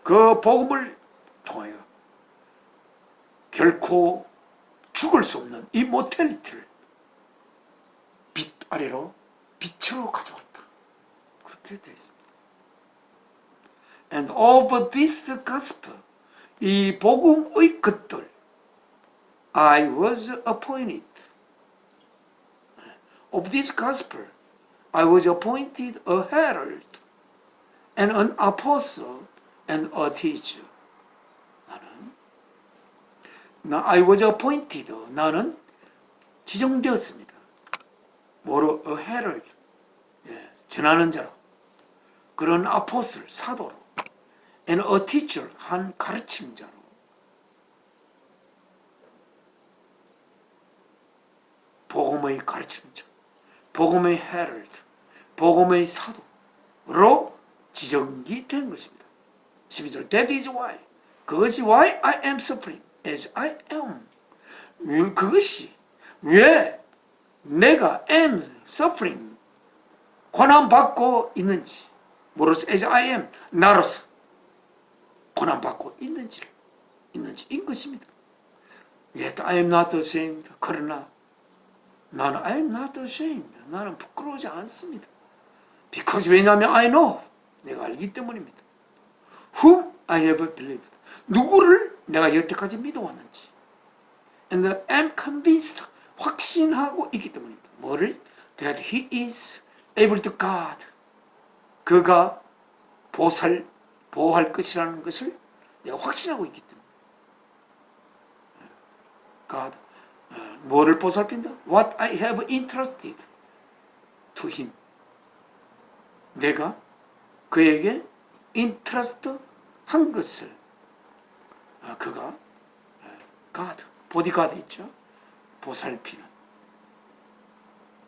그 복음을 통하여 결코 죽을 수 없는 이모텔리티를 빛 아래로 빛으로 가져왔다, 그렇게 되어 있습니다. And of this gospel, 이 복음의 것들, I was appointed. Of this gospel, I was appointed a herald, and an apostle, and a teacher. I was appointed. 나는 지정되었습니다. 뭐로? A herald. 전하는 자로. 그런 apostle, 사도로. And a teacher, 한 가르치는 자로. 복음의 가르치는 자, 복음의 herald, 복음의 사도로 지정이 된 것입니다. 12절, That is why, 그것이 why I am suffering as I am. 그것이 왜 내가 am suffering, 고난받고 있는지, 뭐로서 as I am, 나로서 고난받고 있는지인 것입니다. Yet I am not ashamed. 그러나 나는 I am not ashamed. 나는 부끄러우지 않습니다. Because 왜냐하면 I know, 내가 알기 때문입니다. Whom I have believed. 누구를 내가 여태까지 믿어왔는지. And am convinced. 확신하고 있기 때문입니다. 뭐를? That he is able to guard. 그가 보호할 것이라는 것을 내가 확신하고 있기 때문에. God. 뭐를 보살핀다? What I have entrusted to him. 내가 그에게 entrust 한 것을, 그가 God, 보디가드 있죠? 보살피는.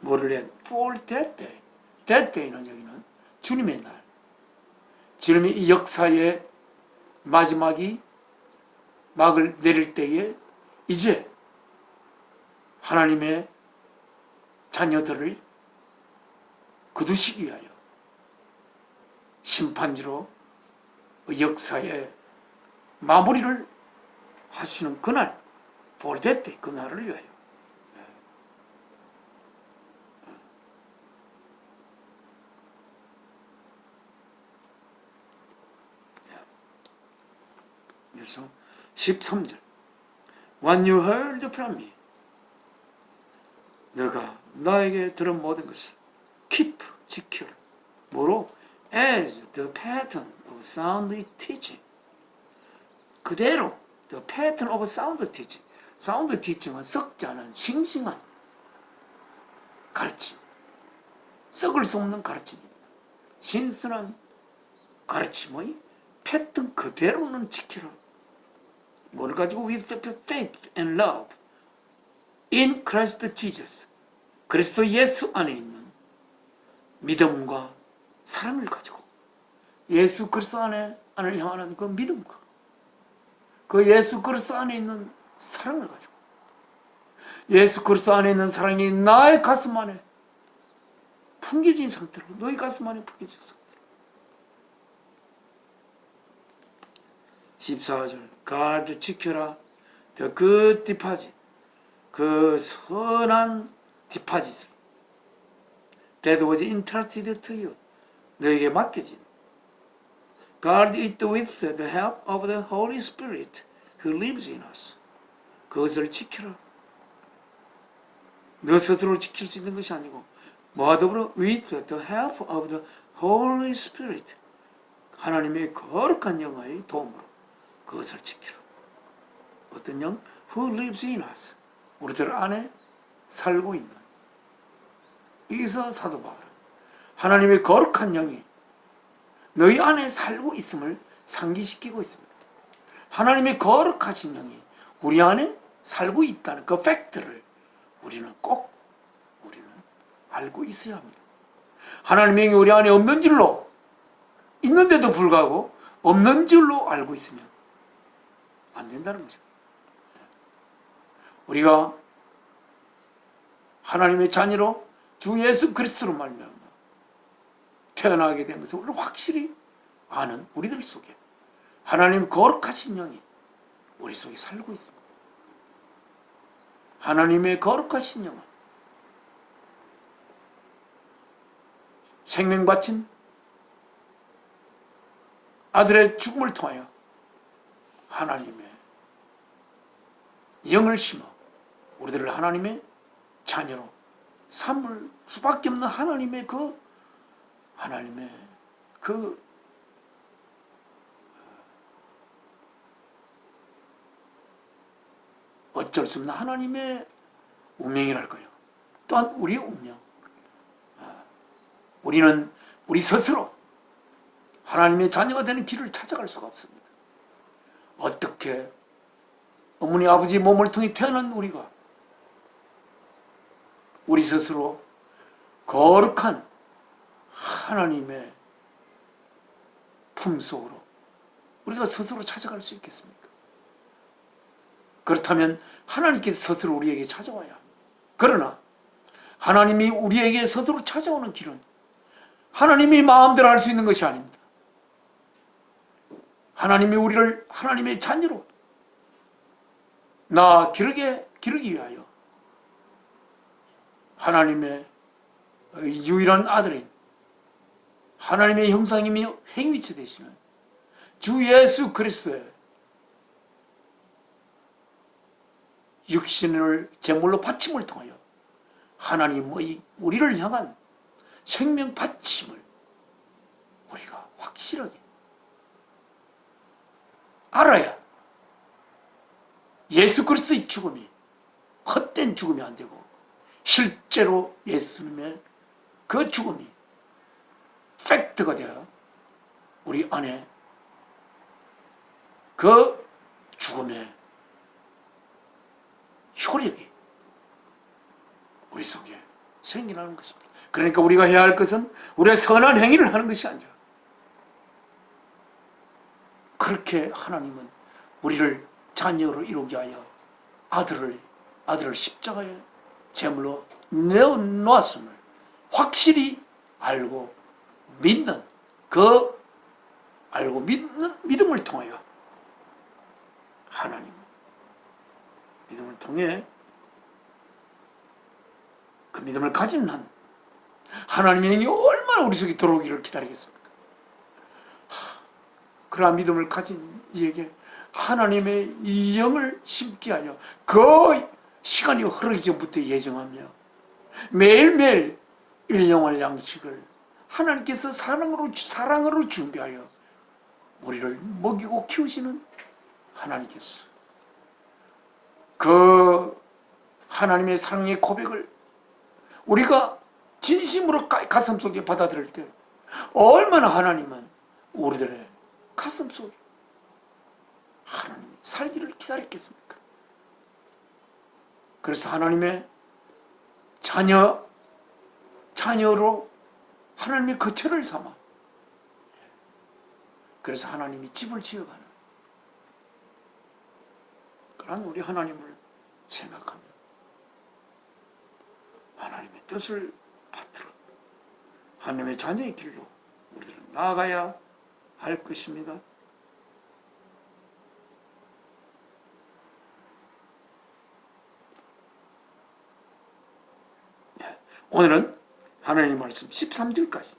뭐를 해? For that day. That day는 여기는 주님의 날. 주님이 이 역사의 마지막이 막을 내릴 때에 이제 하나님의 자녀들을 거두시기 위하여 심판지로 역사의 마무리를 하시는 그날, for that day, 그날을 위하여. 그래서 13절, When you heard from me, 너가 나에게 들은 모든 것을 keep, 지켜라. 뭐로? As the pattern of sound teaching. 그대로 the pattern of sound teaching. sound teaching은 썩지 않은 싱싱한 가르침, 썩을 수 없는 가르침입니다. 신선한 가르침의 패턴 그대로는 지켜라. 뭐를 가지고? With faith and love in Christ Jesus. 그리스도 예수 안에 있는 믿음과 사랑을 가지고, 예수 그리스도 안을 향하는 그 믿음과 그 예수 그리스도 안에 있는 사랑을 가지고, 예수 그리스도 안에 있는 사랑이 나의 가슴 안에 풍겨진 상태로, 너희 가슴 안에 풍겨진 상태로. 14절, God 지켜라 the good deposit. 그 선한 디파짓을 that was entrusted to you. 너에게 맡겨진. Guard it with the help of the Holy Spirit who lives in us. 그것을 지켜라. 너 스스로 지킬 수 있는 것이 아니고, 뭐와 더불어? With the help of the Holy Spirit. 하나님의 거룩한 영의 도움으로 그것을 지키라. 어떤 영? Who lives in us. 우리들 안에 살고 있는. 여기서 사도 바울은 하나님의 거룩한 영이 너희 안에 살고 있음을 상기시키고 있습니다. 하나님의 거룩하신 영이 우리 안에 살고 있다는 그 팩트를 우리는 알고 있어야 합니다. 하나님의 영이 우리 안에 없는 줄로, 있는데도 불구하고 없는 줄로 알고 있으면 안 된다는 거죠. 우리가 하나님의 자녀로 주 예수 그리스도로 말미암아 태어나게 된 것을 확실히 아는 우리들 속에 하나님 거룩하신 영이 우리 속에 살고 있습니다. 하나님의 거룩하신 영은 생명 바친 아들의 죽음을 통하여 하나님의 영을 심어 우리들을 하나님의 자녀로 삼을 수밖에 없는 하나님의 어쩔 수 없는 하나님의 운명이랄까요. 또한 우리의 운명. 우리는 우리 스스로 하나님의 자녀가 되는 길을 찾아갈 수가 없습니다. 어떻게 어머니 아버지 몸을 통해 태어난 우리가 우리 스스로 거룩한 하나님의 품속으로 우리가 스스로 찾아갈 수 있겠습니까? 그렇다면 하나님께서 스스로 우리에게 찾아와야 합니다. 그러나 하나님이 우리에게 스스로 찾아오는 길은 하나님이 마음대로 할 수 있는 것이 아닙니다. 하나님이 우리를 하나님의 자녀로 기르기 위하여 하나님의 유일한 아들인 하나님의 형상이며 행위체 되시는 주 예수 그리스도의 육신을 제물로 바침을 통하여 하나님의 우리를 향한 생명 바침을 우리가 확실하게 알아야 예수 그리스도의 죽음이 헛된 죽음이 안 되고 실제로 예수님의 그 죽음이 팩트가 되어 우리 안에 그 죽음의 효력이 우리 속에 생기라는 것입니다. 그러니까 우리가 해야 할 것은 우리의 선한 행위를 하는 것이 아니라 그렇게 하나님은 우리를 자녀로 이루게 하여 아들을 십자가에 제물로 내어놓았음을 확실히 알고 믿는 믿음을 통하여 하나님 믿음을 통해 그 믿음을 가진 한 하나님의 영이 얼마나 우리 속에 들어오기를 기다리겠습니까? 그러한 믿음을 가진 이에게 하나님의 이 영을 심게 하여 그 시간이 흐르기 전부터 예정하며 매일매일 일용할 양식을 하나님께서 사랑으로 준비하여 우리를 먹이고 키우시는 하나님께서 그 하나님의 사랑의 고백을 우리가 진심으로 가슴속에 받아들일 때 얼마나 하나님은 우리들의 가슴속에 하나님이 살기를 기다렸겠습니까? 그래서 하나님의 자녀로 하나님의 거처를 삼아 그래서 하나님이 집을 지어가는 그런 우리 하나님을 생각하며 하나님의 뜻을 받들어 하나님의 자녀의 길로 우리들은 나아가야 할 것입니다. 오늘은 하나님 말씀 13절까지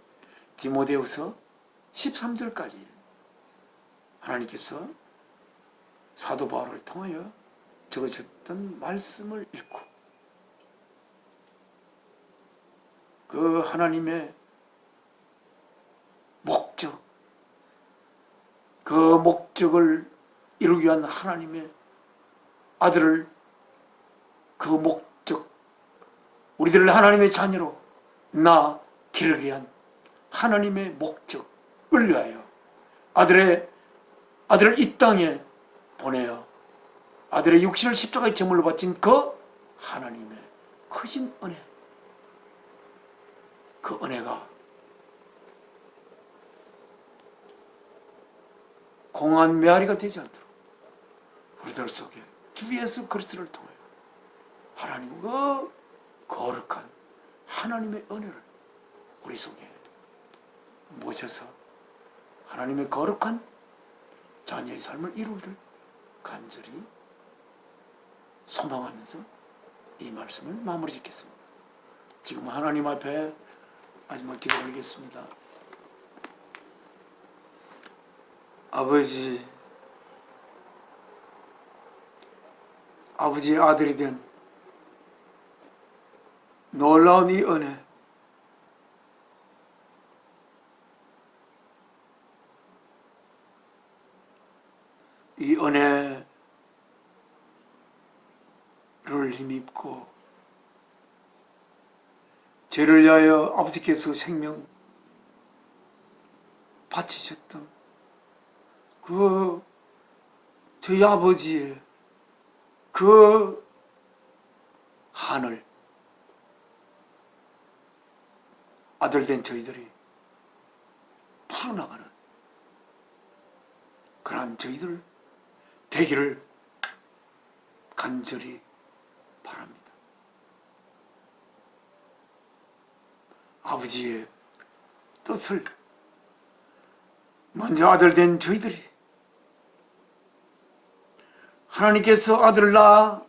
디모데후서 13절까지 하나님께서 사도 바울을 통하여 적으셨던 말씀을 읽고 그 하나님의 목적, 그 목적을 이루기 위한 하나님의 아들을 그 목적, 우리들을 하나님의 자녀로 기르게 한 하나님의 목적을 위하여 아들을 이 땅에 보내어 아들의 육신을 십자가에 제물로 바친 그 하나님의 크신 은혜, 그 은혜가 공한 메아리가 되지 않도록 우리들 속에 주 예수 그리스도를 통하여 하나님 그 거룩한 하나님의 은혜를 우리 속에 모셔서 하나님의 거룩한 자녀의 삶을 이루기를 간절히 소망하면서 이 말씀을 마무리 짓겠습니다. 지금 하나님 앞에 마지막 기도 올리겠습니다. 아버지의 아들이 된 놀라운 이 은혜, 이 은혜를 힘입고 죄를 위하여 아버지께서 생명 바치셨던 그 저희 아버지의 그 한을 아들된 저희들이 풀어나가는 그러한 저희들 되기를 간절히 바랍니다. 아버지의 뜻을 먼저 아들된 저희들이 하나님께서 아들을 낳아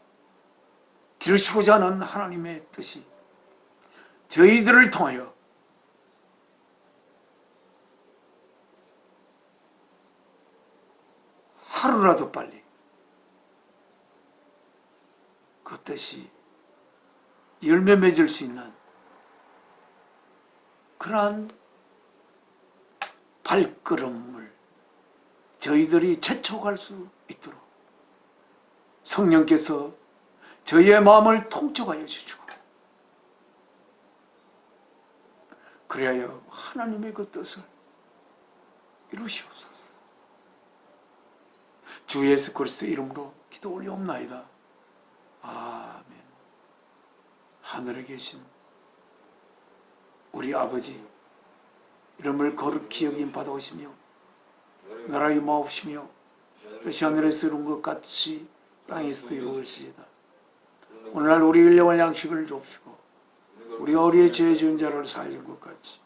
기르시고자 하는 하나님의 뜻이 저희들을 통하여 하루라도 빨리 그 뜻이 열매 맺을 수 있는 그러한 발걸음을 저희들이 재촉할 수 있도록 성령께서 저희의 마음을 통촉하여 주시고 그래야 하나님의 그 뜻을 이루시옵소서. 주 예수 그리스도 이름으로 기도 올리옵나이다. 아멘. 하늘에 계신 우리 아버지, 이름을 거룩히 여김 받아오시며 나라의 마옵시며 뜻이 하늘에서 이룬 것 같이 땅에서도 이루어지이다. 오늘날 우리 일용할 양식을 줍시고 우리가 우리의 죄 지은 자를 사하여 준 것 같이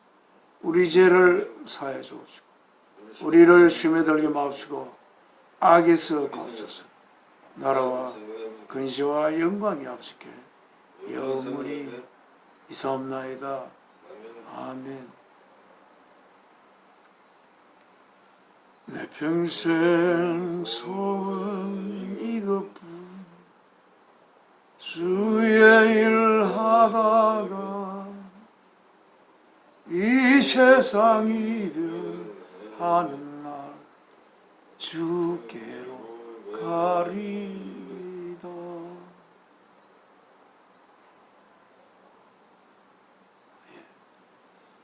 우리 죄를 사하여 주옵시고 우리를 시험에 들게 마옵시고 악에서 구하소서. 나라와 근시와 영광이 앞서게 영원히 이사옵나이다. 아멘. 내 평생 소원 이것뿐 주의 일 하다가 이 세상 이별하는 날 주께로 가리다.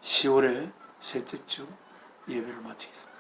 10월의 셋째 주 예배를 마치겠습니다.